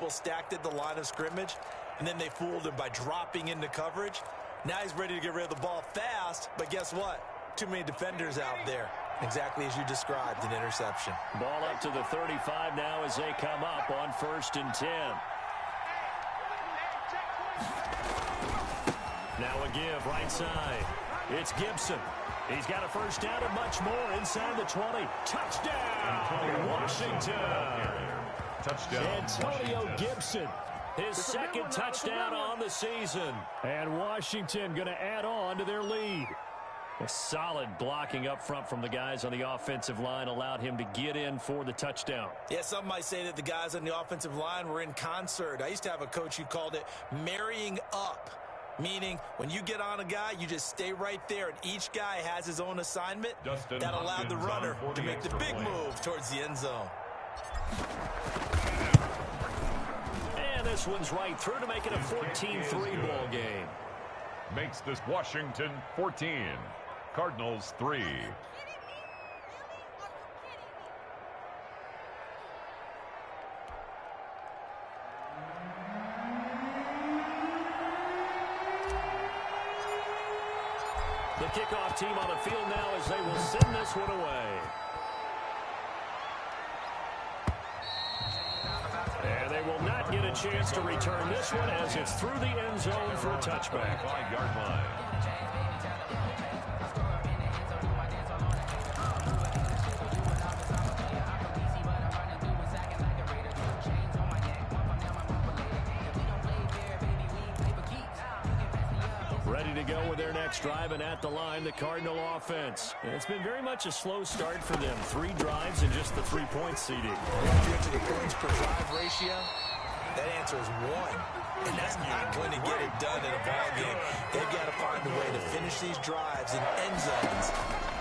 Stacked at the line of scrimmage, and then they fooled him by dropping into coverage. Now he's ready to get rid of the ball fast, but guess what? Too many defenders out there. Exactly as you described, an interception. Ball up to the 35 now as they come up on 1st and 10. Now a give right side. It's Gibson. He's got a first down and much more inside the 20. Touchdown, Washington. Touchdown, Antonio Gibson, his second touchdown on the season. And Washington going to add on to their lead. A solid blocking up front from the guys on the offensive line allowed him to get in for the touchdown. Yeah, some might say that the guys on the offensive line were in concert. I used to have a coach who called it marrying up, meaning when you get on a guy, you just stay right there, and each guy has his own assignment. That allowed the runner to make the big move towards the end zone. And this one's right through to make it a 14-3 ball game. Makes this Washington 14. Cardinals 3. The kickoff team on the field now as they will send this one away. And they will not get a chance to return this one as it's through the end zone for a touchback. 5-yard line. Ready to go with their next drive, and at the line, the Cardinal offense. And it's been very much a slow start for them. 3 drives and just the 3-point seeding. If you get to the points per drive ratio, that answer is 1. And that's not going to get it done in a ball game. They've got to find a way to finish these drives in end zones,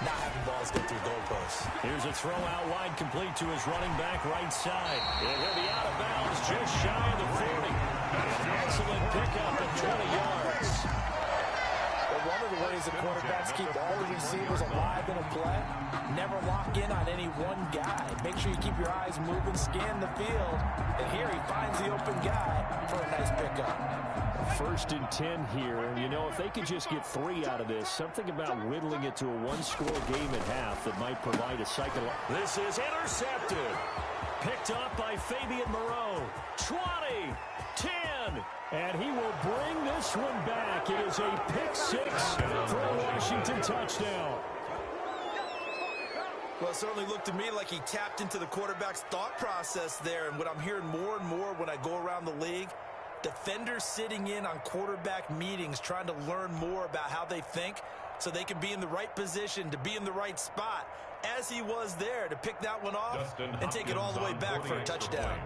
not having balls go through goalposts. Here's a throw out wide, complete to his running back right side. And he'll be out of bounds just shy of the 40. An excellent pickup of 20 yards. One of the ways the quarterbacks keep all the receivers alive in a play, never lock in on any one guy. Make sure you keep your eyes moving, scan the field, and here he finds the open guy for a nice pickup. 1st and 10 here. You know, if they could just get 3 out of this, something about whittling it to a 1-score game at half that might provide a cycle. This is intercepted. Picked up by Fabian Moreau. 20, 10. And he will bring this one back. It is a pick-6 for a Washington touchdown. Well, it certainly looked to me like he tapped into the quarterback's thought process there. And what I'm hearing more and more when I go around the league, defenders sitting in on quarterback meetings trying to learn more about how they think so they can be in the right position to be in the right spot, as he was there to pick that one off and take it all the way back for a touchdown.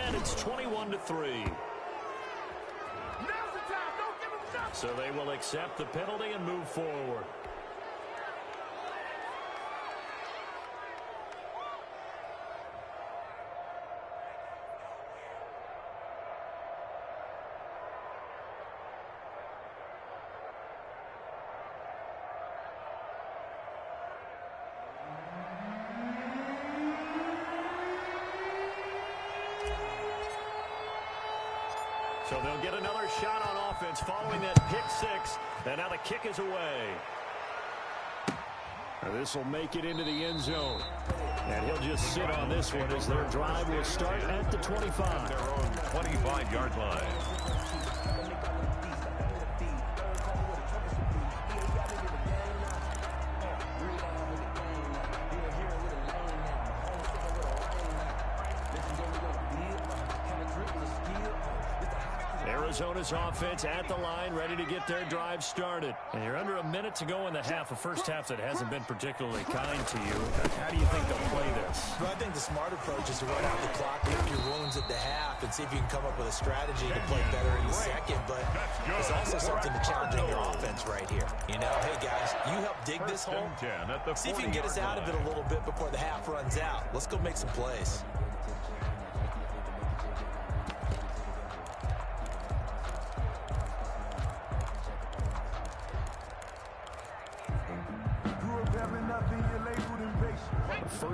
And it's 21-3. So they will accept the penalty and move forward. So they'll get another shot on offense following that pick-6. And now the kick is away. This will make it into the end zone. And he'll just sit on this one as their drive will start at the 25. Their own 25-yard line. Arizona's offense at the line, ready to get their drive started. And you're under a minute to go in the half, a first half that hasn't been particularly kind to you. How do you think they'll play this? Well, I think the smart approach is to run out the clock, lick your wounds at the half, and see if you can come up with a strategy to play better in the second. But there's also something to challenging your offense right here. You know, hey, guys, you help dig this hole. See if you can get us out of it a little bit before the half runs out. Let's go make some plays.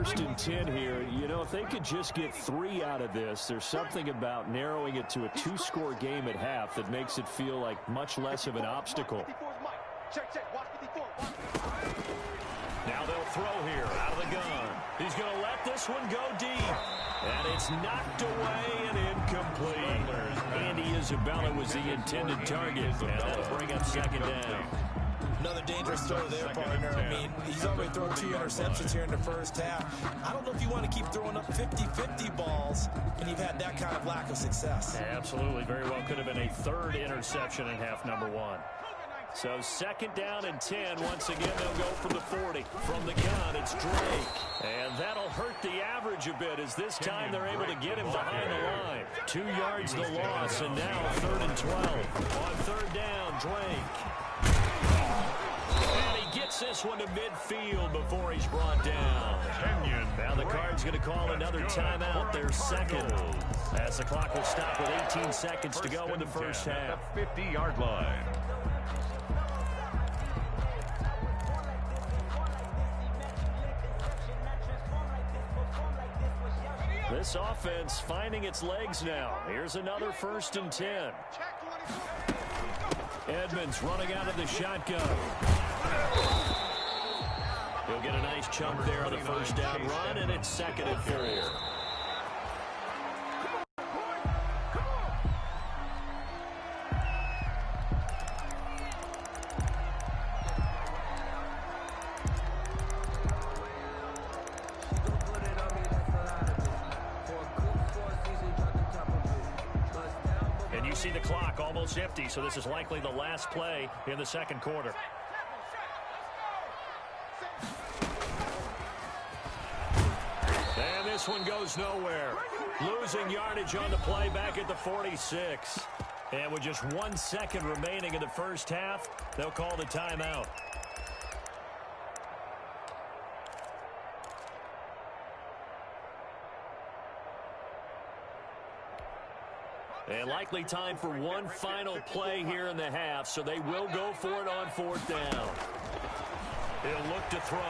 first and 10 here. You know, if they could just get 3 out of this, there's something about narrowing it to a 2-score game at half that makes it feel like much less of an obstacle. Now they'll throw here out of the gun. He's going to let this one go deep. And it's knocked away and incomplete. Andy Isabella was the intended target. And that'll bring up second down. Another dangerous throw there, partner. I mean, he's already thrown 2 interceptions here in the first half. I don't know if you want to keep throwing up 50-50 balls when you've had that kind of lack of success. Yeah, absolutely. Very well could have been a 3rd interception in half number 1. So second down and 10. Once again, they'll go from the 40. From the gun, it's Drake. And that'll hurt the average a bit as this time they're able to get him behind the line. 2 yards the loss, and now 3rd and 12. On 3rd down, Drake. And he gets this one to midfield before he's brought down. Now the Cards going to call another timeout, their second. As the clock will stop with 18 seconds to go in the first half. 50-yard line. This offense finding its legs now. Here's another 1st and 10. Edmonds running out of the shotgun. He'll get a nice chunk there on the first down run, and it's 2nd and 4. See the clock almost empty, so this is likely the last play in the second quarter. And this one goes nowhere. Losing yardage on the play back at the 46. And with just 1 second remaining in the first half, they'll call the timeout. And likely time for one final play here in the half, so they will go for it on 4th down. He'll look to throw.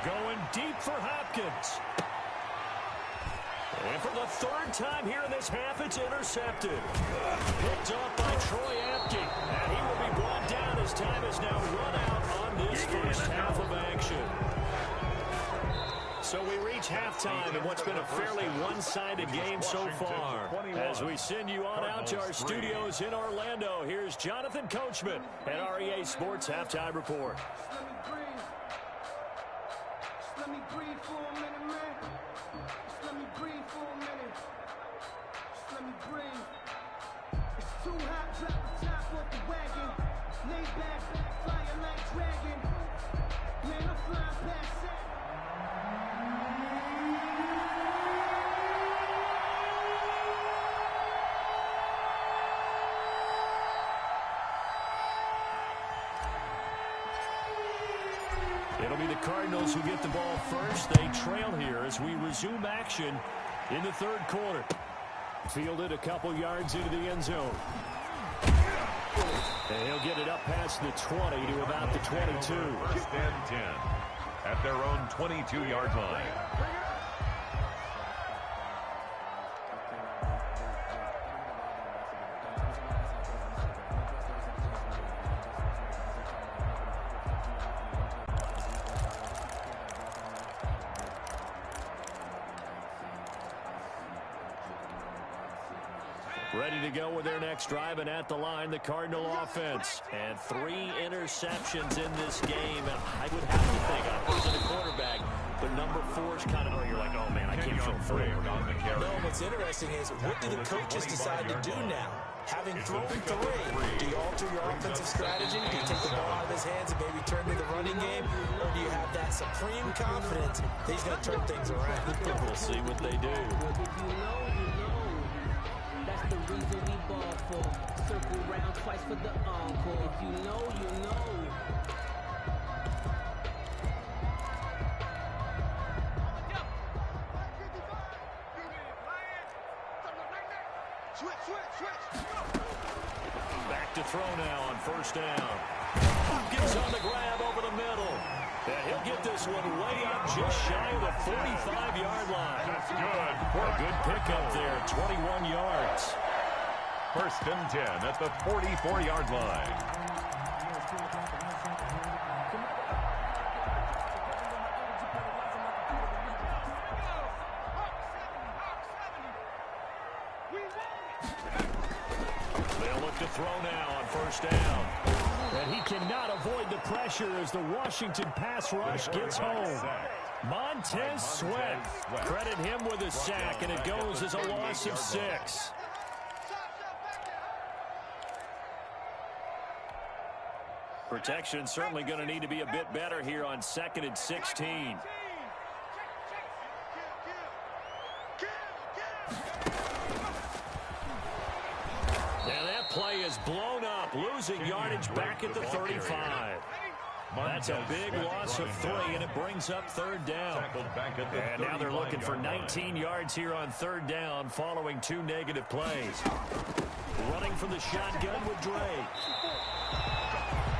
Going deep for Hopkins. And for the 3rd time here in this half, it's intercepted. Picked up by Troy Apke. And he will be brought down as time is now run out on this first half of action. So we reach halftime in what's been a fairly one-sided game so far. As we send you on out to our studios in Orlando, here's Jonathan Coachman at REA Sports Halftime Report. Let me breathe for a minute, man. Let me breathe for a minute. Let me breathe. It's too hot, drop the top off the wagon. Lay back, flying like dragon. Man, I'm flying past that. It'll be the Cardinals who get the ball first. They trail here as we resume action in the 3rd quarter. Fielded a couple yards into the end zone. And he'll get it up past the 20 to about the 22. 1st and 10 at their own 22-yard line. Ready to go with their next drive, and at the line, the Cardinal offense. And 3 interceptions in this game. And I would have to think, I wasn't a quarterback, but number 4 is kind of where you're like, oh, man, I can't throw 4. No, what's interesting is, what do the coaches decide to do now? Having thrown 3, do you alter your offensive strategy? Do you take the ball out of his hands and maybe turn to the running game? Or do you have that supreme confidence that he's going to turn things around? We'll see what they do. The reason we ball for. Circle round twice for the encore. If you know, you know. Back to throw now on 1st down. Hopkins on the grab over the middle. And he'll get this one way up just shy of the 45-yard line. That's good. A good pickup there, 21 yards. First and 10 at the 44-yard line. They'll look to throw now on first down. And he cannot avoid the pressure as the Washington pass rush gets home. Montez Sweat. Credit him with a sack, and it goes as a loss of 6. Protection certainly going to need to be a bit better here on 2nd and 16. And that play is blown up, losing yardage back at the 35. That's a big loss of 3, and it brings up 3rd down. And now they're looking for 19 yards here on 3rd down following 2 negative plays. Running from the shotgun with Drake.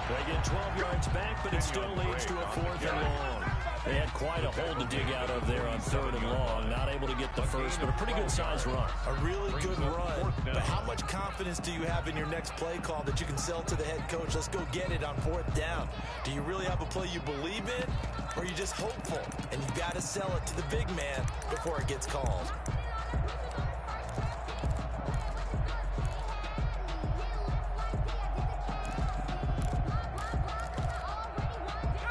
They get 12 yards back, but it still leads to a 4th and long. They had quite a hole to dig out of there on 3rd and long. Not able to get the first, but a pretty good-sized run. A really good run. But how much confidence do you have in your next play call that you can sell to the head coach? Let's go get it on 4th down. Do you really have a play you believe in, or are you just hopeful? And you've got to sell it to the big man before it gets called.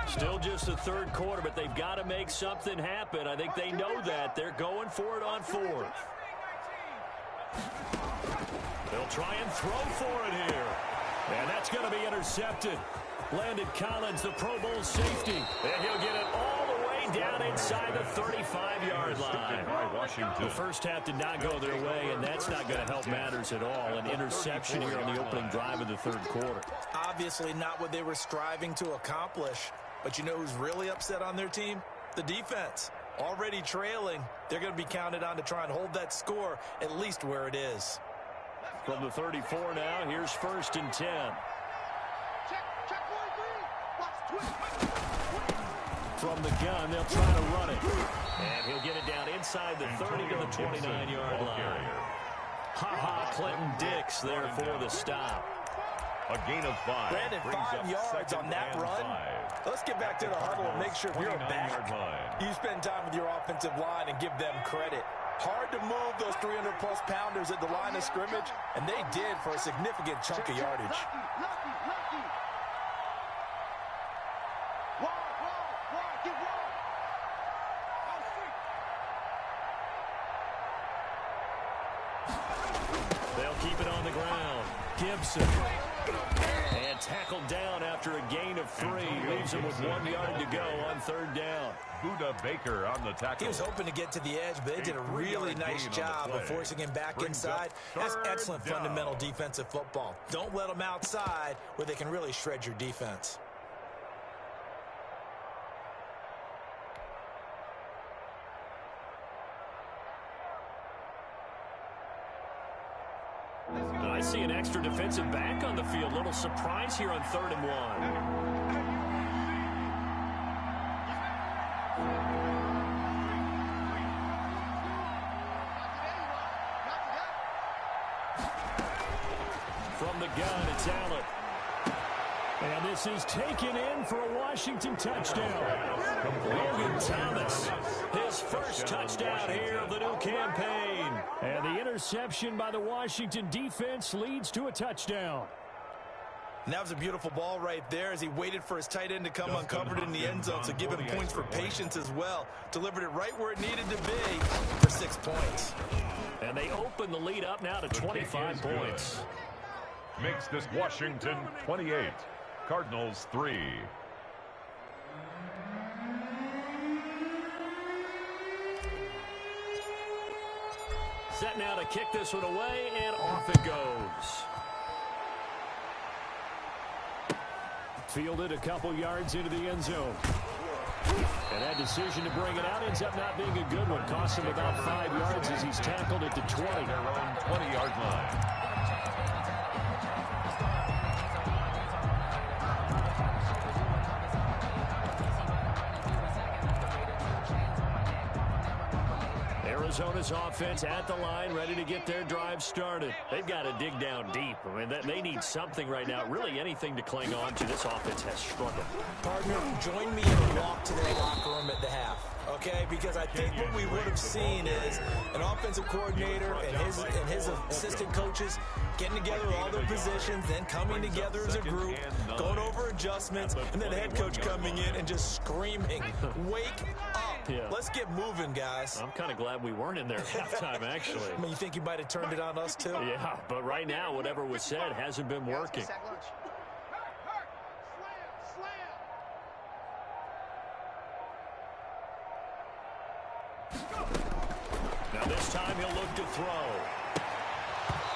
Still just the 3rd quarter, but they've got to make something happen. I think they know that. They're going for it on 4th. They'll try and throw for it here. And that's going to be intercepted. Landon Collins, the Pro Bowl safety. And he'll get it all the way down inside the 35-yard line. The first half did not go their way, and that's not going to help matters at all. An interception here on the opening drive of the 3rd quarter. Obviously not what they were striving to accomplish. But you know who's really upset on their team? The defense. Already trailing, they're going to be counted on to try and hold that score at least where it is. From the 34 now, here's 1st and 10. From the gun, they'll try to run it. And he'll get it down inside the 30 to the 29-yard line. Ha-ha, Clinton Dix there for the stop. A gain of 5. Brandon, 5 yards on that run. Let's get back to the huddle and make sure you're back. You spend time with your offensive line and give them credit. Hard to move those 300-plus pounders at the line of scrimmage, and they did for a significant chunk of yardage. They'll keep it on the ground. Gibson. And tackled down after a gain of 3. Leaves him with 1 yard to go on 3rd down. Buda Baker on the tackle. He was hoping to get to the edge, but they did a really nice job of forcing him back inside. That's excellent fundamental defensive football. Don't let them outside where they can really shred your defense. I see an extra defensive back on the field. Little surprise here on 3rd and 1. From the gun, it's Allen. And this is taken in for a Washington touchdown. Logan Thomas, his first touchdown here of the new campaign. And the interception by the Washington defense leads to a touchdown. And that was a beautiful ball right there as he waited for his tight end to come uncovered in the end zone. So give him points for patience as well. Delivered it right where it needed to be for 6 points. And they open the lead up now to 25 points. Makes this Washington 28. Cardinals 3. Set now to kick this one away, and off it goes. Fielded a couple yards into the end zone. And that decision to bring it out ends up not being a good one. Costs him about 5 yards as he's tackled at the 20. Their own 20-yard line. Arizona's offense at the line, ready to get their drive started. They've got to dig down deep. I mean, they need something right now, really anything to cling on to. This offense has struggled. Partner, join me in a walk to their locker room at the half, okay? Because I think what we would have seen is an offensive coordinator and his assistant coaches getting together all their positions, then coming together as a group, going over adjustments, and then the head coach coming in and just screaming, wake up. Yeah. Let's get moving, guys. I'm kind of glad we weren't in there at halftime, actually. I mean, you think you might have turned it on us, too? Yeah, but right now, whatever was said hasn't been working. Now this time he'll look to throw.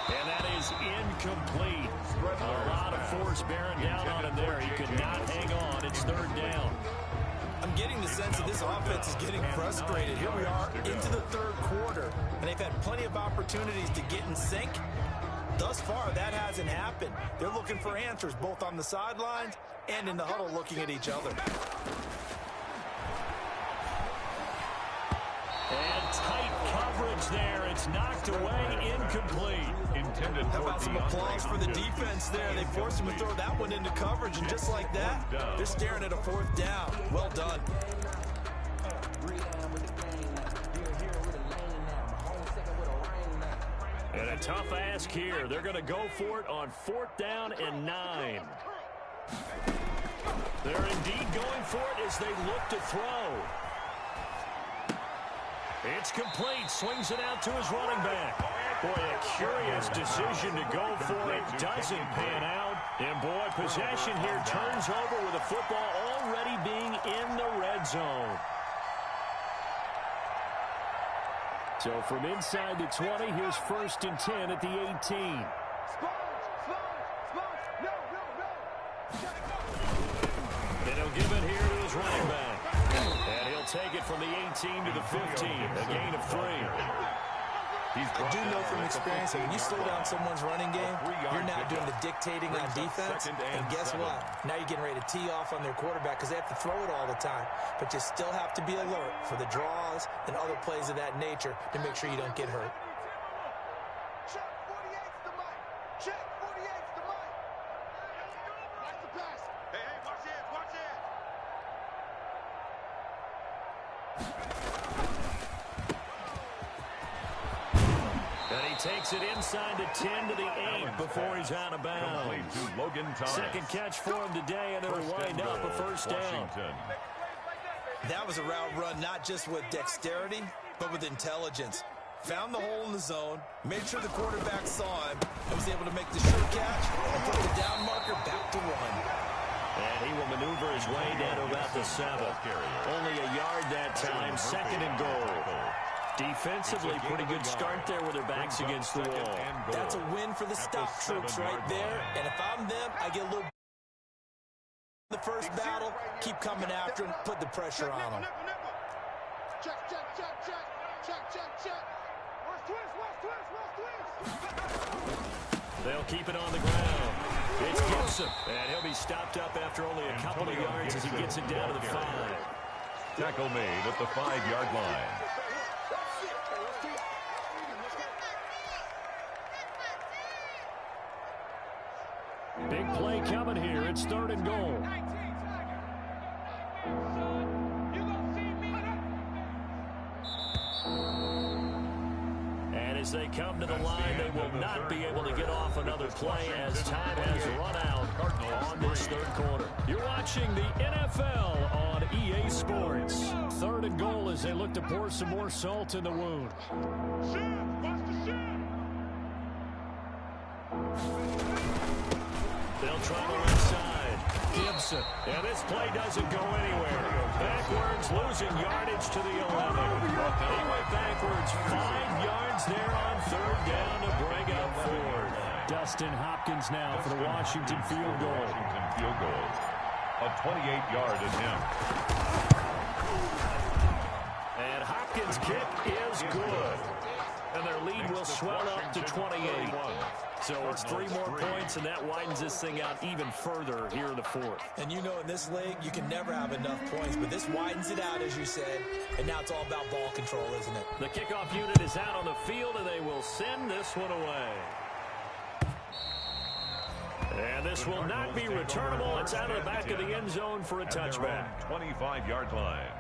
And that is incomplete. A lot of force bearing down on him there. He could not hang on. It's third down. I'm getting the sense that this offense is getting frustrated. Here we are into the third quarter, and they've had plenty of opportunities to get in sync. Thus far, that hasn't happened. They're looking for answers both on the sidelines and in the huddle looking at each other. And tight coverage there. It's knocked away, incomplete. Intended. How about some applause for the defense there? They forced him to throw that one into coverage, and just like that, they're staring at a fourth down. Well done. And a tough ask here. They're going to go for it on 4th down and 9. They're indeed going for it as they look to throw. It's complete. Swings it out to his running back. Boy, a curious decision to go for it. Doesn't pan out. And, boy, possession here turns over with the football already being in the red zone. So from inside the 20, here's 1st and 10 at the 18. And he'll give it here to his running back. And he'll take it from the 18 to the 15, a gain of 3. I do know from experience that when you slow down someone's running game, you're now doing the dictating on defense. And guess what? Now you're getting ready to tee off on their quarterback because they have to throw it all the time. But you still have to be alert for the draws and other plays of that nature to make sure you don't get hurt. Check 48's the mic. Check 48's the mic. Watch the pass. Hey, watch it, watch it. And he takes it inside the 10 to the 8 before he's out of bounds. Second catch for him today, and it'll wind up a first down. That was a route run not just with dexterity, but with intelligence. Found the hole in the zone, made sure the quarterback saw him, and was able to make the sure catch and throw the down marker back to run. And he will maneuver his way down to about the 7. Only a yard that time, 2nd and goal. Defensively, pretty good start there with their backs against the wall. That's a win for the stop troops right there. And if I'm them, I get a little the first battle, keep coming after him, put the pressure on him. Check, check, check, check. Check, check, check. Watch twist, watch twist, watch twist. They'll keep it on the ground. It's Gibson. And he'll be stopped up after only a couple of yards as he gets it down to the 5. Tackle made at the 5-yard line. Big play coming here. It's 3rd and goal. And as they come to the line, they will not be able to get off another play as time has run out on this 3rd quarter. You're watching the NFL on EA Sports. 3rd and goal as they look to pour some more salt in the wound. They'll try the left side. Gibson. And this play doesn't go anywhere. Backwards, losing yardage to the 11. He went backwards 5 yards there on 3rd down to bring up 4. Dustin Hopkins now for the Washington field goal. A 28-yard attempt. And Hopkins' kick is good. And their lead will swell up to 28. So it's 3 more points, and that widens this thing out even further here in the fourth. And you know, in this league, you can never have enough points, but this widens it out, as you said, and now it's all about ball control, isn't it? The kickoff unit is out on the field, and they will send this one away. And this will not be returnable. It's out of the back of the end zone for a touchback. 25-yard line.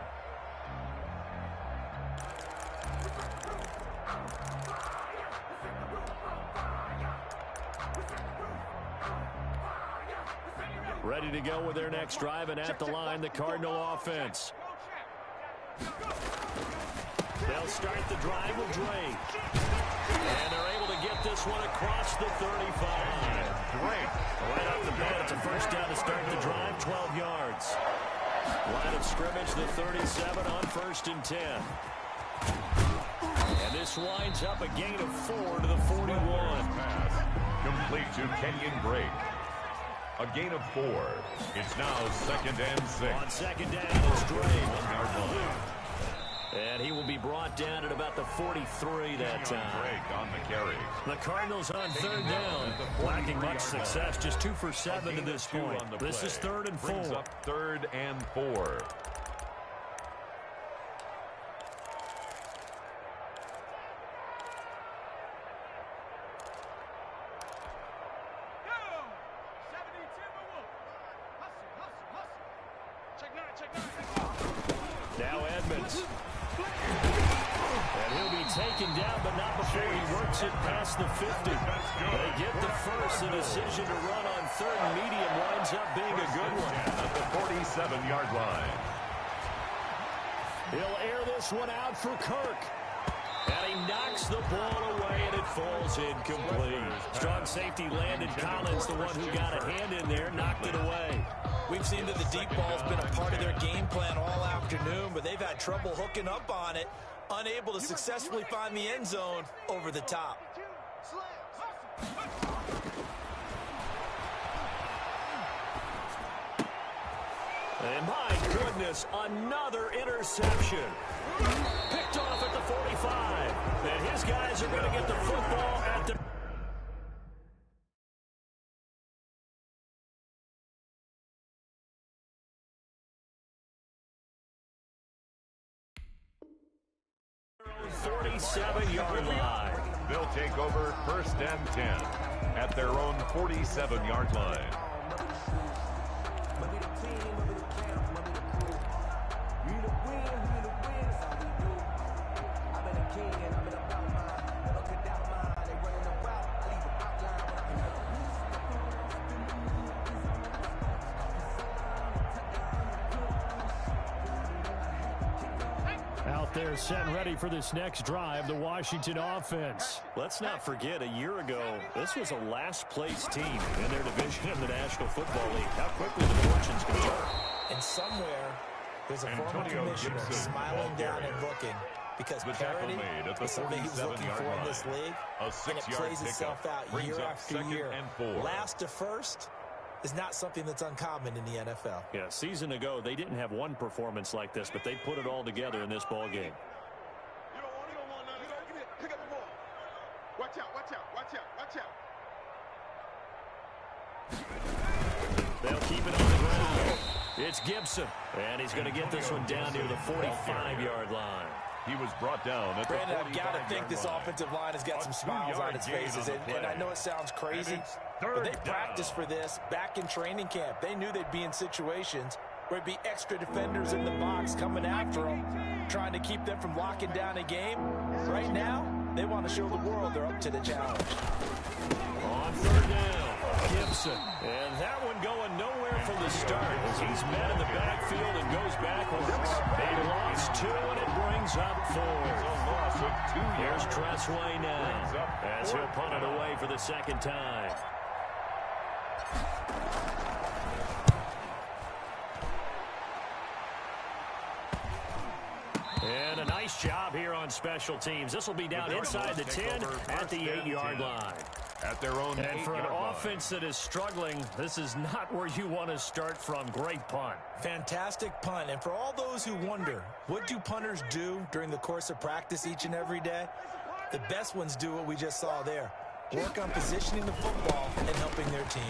Ready to go with their next drive, and at the line, the Cardinal offense. They'll start the drive with Drake. And they're able to get this one across the 35. Drake. Right off the bat, it's a first down to start the drive, 12 yards. Line of scrimmage, the 37 on 1st and 10. And this winds up a gain of 4 to the 41. Pass complete to Kenyon Drake. A gain of 4. It's now 2nd and 6. On 2nd down, it's Drake. And he will be brought down at about the 43 that time. Drake on the carry. The Cardinals on 3rd down. Lacking much success, just 2 for 7 to this point. This is 3rd and 4. Brings up 3rd and 4. Now Edmonds. And he'll be taken down, but not before he works it past the 50. They get the first. The decision to run on 3rd and medium winds up being a good one. At the 47-yard line. He'll air this one out for Kirk. And he knocks the ball away, and it falls incomplete. Strong safety Landon Collins, the one who got a hand in there, knocked it away. We've seen that the deep ball's been a part of their game plan all afternoon, but they've had trouble hooking up on it, unable to successfully find the end zone over the top. And my goodness, another interception. Picked off at the 45. And his guys are going to get the football at the... .47-yard line. They'll take over 1st and 10 at their own 47-yard line. They're set and ready for this next drive, the Washington offense. Let's not forget, a year ago, this was a last-place team in their division of the National Football League. How quickly the fortunes can turn. And somewhere, there's a former commissioner smiling down and looking, because parity is something he was looking for in this league, and it plays itself out year after year. Last to first is not something that's uncommon in the NFL. Yeah, a season ago, they didn't have one performance like this, but they put it all together in this ball game. Watch out, watch out, watch out, watch out. They'll keep it on the ground. It's Gibson, and he's going to get this one down near the 45-yard line. He was brought down at Brandon, the 45-yard line. I've got to think this offensive line has got some smiles on its faces, and I know it sounds crazy, but they practiced for this back in training camp. They knew they'd be in situations where it'd be extra defenders in the box coming after them, trying to keep them from locking down a game. Right now, they want to show the world they're up to the challenge. On 3rd down, Gibson. And that one going nowhere from the start as he's met in the backfield and goes backwards. They lost 2, and it brings up 4. Here's Tressway now as he'll punt it away for the 2nd time. And a nice job here on special teams. This will be down inside the 10 at the 8-yard line. At their own and for an offense line. that is struggling, this is not where you want to start from. Great punt. Fantastic punt. And for all those who wonder, what do punters do during the course of practice each and every day? The best ones do what we just saw there. Work on positioning the football and helping their team.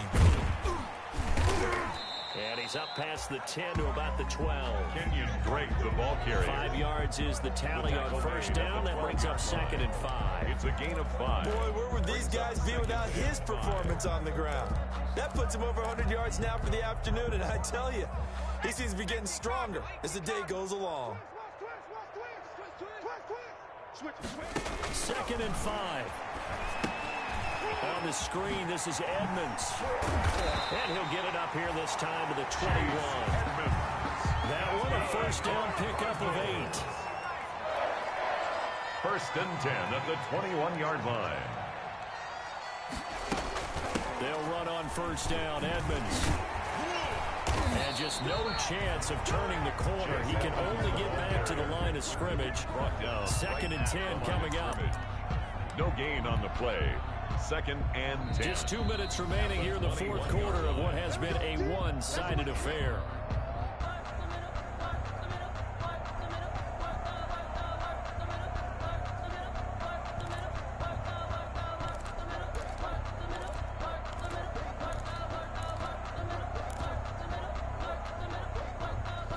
And he's up past the 10 to about the 12. Kenyon Drake, the ball carrier. 5 yards is the tally on first down. That brings up 2nd and 5. It's a gain of 5. Boy, where would these guys be without his performance on the ground? That puts him over 100 yards now for the afternoon, and I tell you, he seems to be getting stronger as the day goes along. 2nd and 5. On the screen, this is Edmonds. And he'll get it up here this time to the 21. That one a first down pickup of 8. 1st and 10 at the 21-yard line. They'll run on first down, Edmonds. And just no chance of turning the corner. He can only get back to the line of scrimmage. 2nd and 10 coming up. No gain on the play. 2nd and 10. Just 2 minutes remaining here in the fourth quarter of what has been a one-sided affair.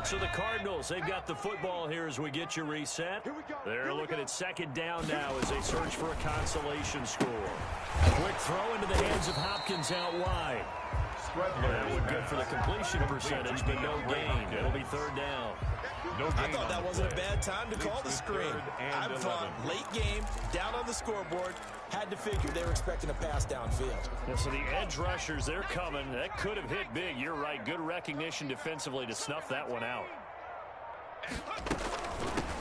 So the Cardinals, they've got the football here as we get you reset. They're looking at 2nd down now as they search for a consolation score. Quick throw into the hands of Hopkins out wide. That would good for the completion percentage, but no gain. It'll be 3rd down. I thought that wasn't a bad time to call the screen. I thought late game, down on the scoreboard, had to figure they were expecting a pass downfield. Yeah, so the edge rushers, they're coming. That could have hit big. You're right. Good recognition defensively to snuff that one out.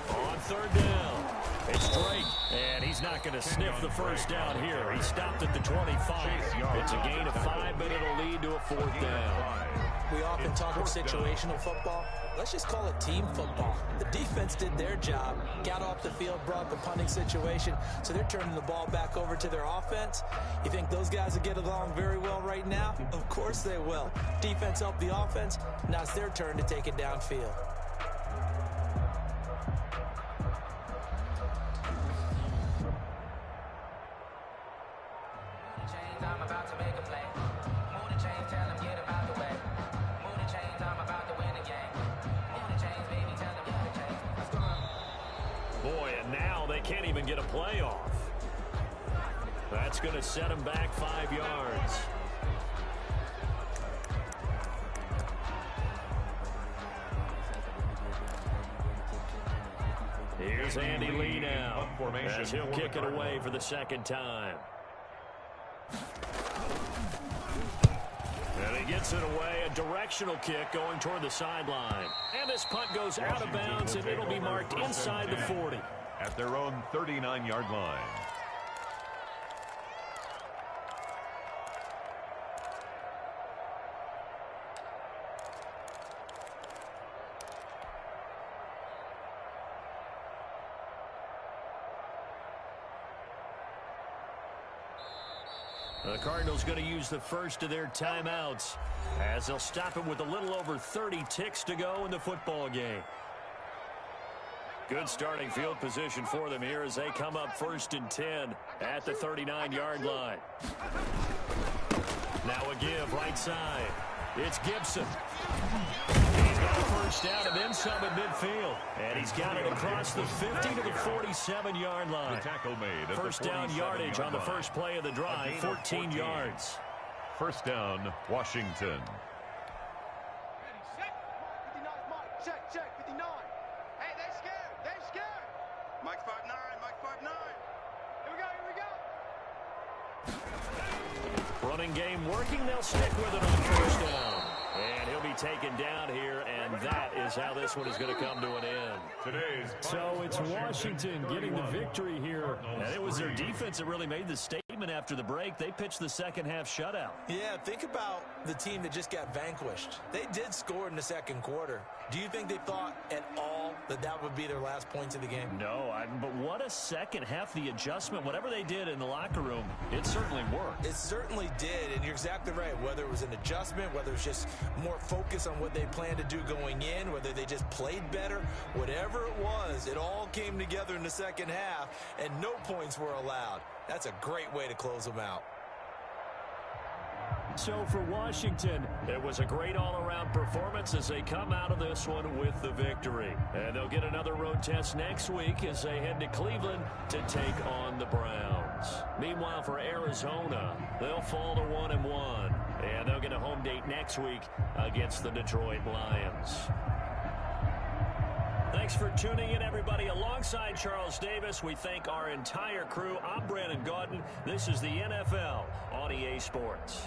On 3rd down, it's Drake, and he's not going to sniff the first down here. He stopped at the 25. It's a gain of 5, but it'll lead to a 4th down. We often talk of situational football. Let's just call it team football. The defense did their job, got off the field, brought the punting situation, so they're turning the ball back over to their offense. You think those guys will get along very well right now? Of course they will. Defense helped the offense. Now it's their turn to take it downfield. Can't even get a play off. That's going to set him back 5 yards. Here's Andy Lee now as he'll kick it away for the 2nd time. And he gets it away, a directional kick going toward the sideline. And this punt goes out of bounds, and it'll be marked inside the 40. At their own 39-yard line. The Cardinals going to use the first of their timeouts as they'll stop him with a little over 30 ticks to go in the football game. Good starting field position for them here as they come up 1st and 10 at the 39-yard line. Now a give right side. It's Gibson. He's got a first down and then some at midfield. And he's got it across the 50 to the 47-yard line. The tackle made. First down yardage on the first play of the drive, 14 yards. 1st down, Washington. Mike 5'9", Mike 5'9". Here we go. Running game working. They'll stick with it on first down. And he'll be taken down here, and that is how this one is going to come to an end. So it's Washington getting the victory here. And it was their defense that really made the statement after the break. They pitched the second-half shutout. Yeah, think about the team that just got vanquished. They did score in the 2nd quarter. Do you think they thought at all that that would be their last points of the game? No, but what a this second half, the adjustment, whatever they did in the locker room, it certainly worked. It certainly did, and you're exactly right. Whether it was an adjustment, whether it's just more focus on what they planned to do going in, whether they just played better, whatever it was, it all came together in the second half, and no points were allowed. That's a great way to close them out. So for Washington, it was a great all-around performance as they come out of this one with the victory. And they'll get another road test next week as they head to Cleveland to take on the Browns. Meanwhile, for Arizona, they'll fall to 1-1. And they'll get a home date next week against the Detroit Lions. Thanks for tuning in, everybody. Alongside Charles Davis, we thank our entire crew. I'm Brandon Gaudin. This is the NFL on EA Sports.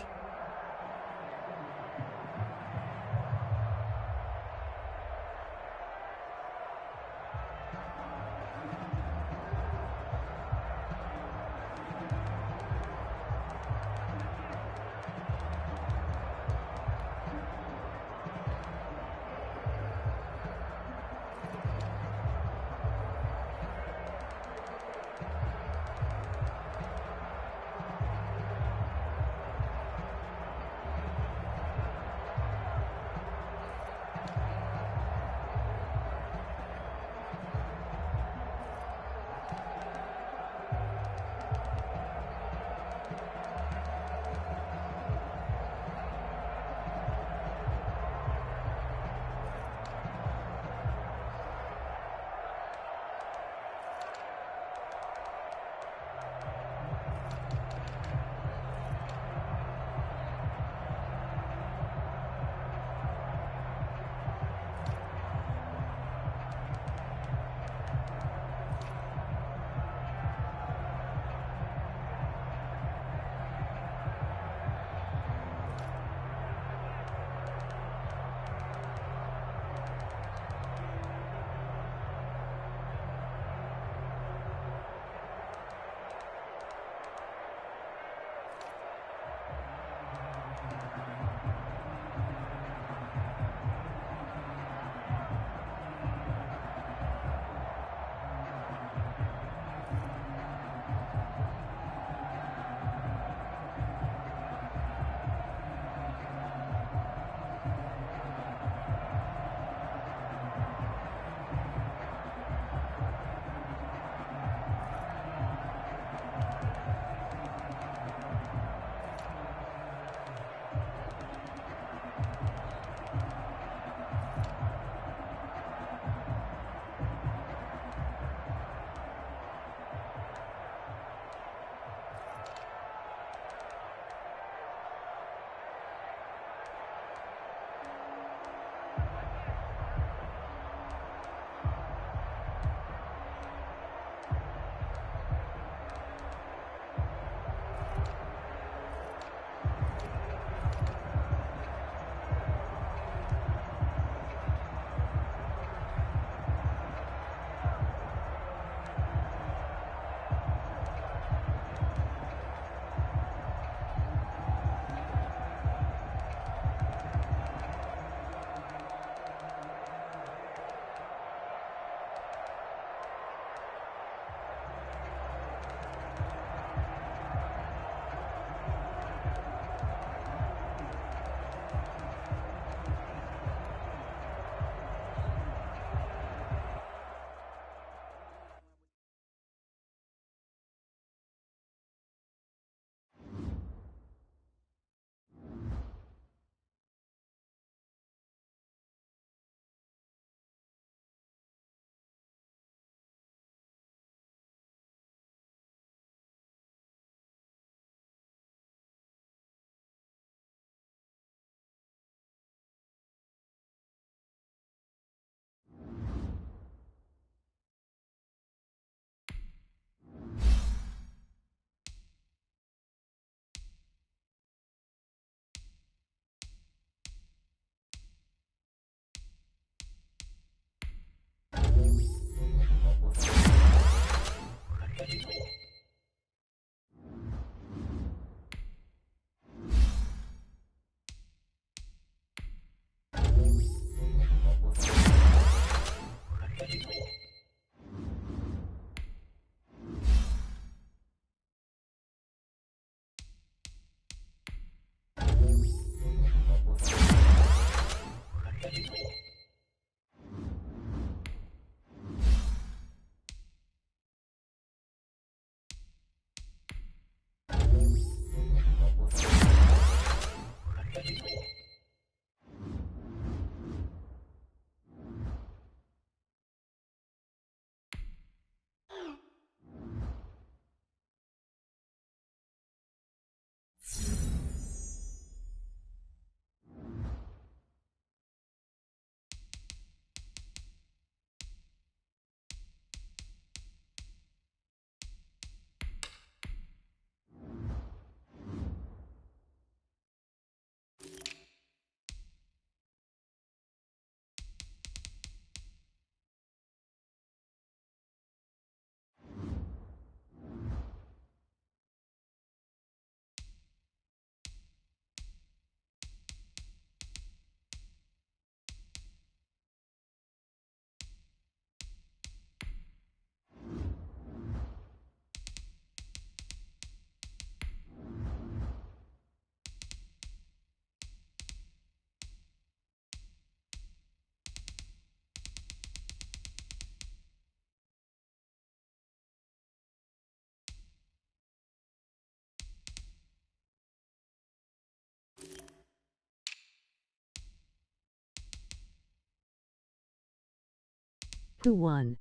Who won?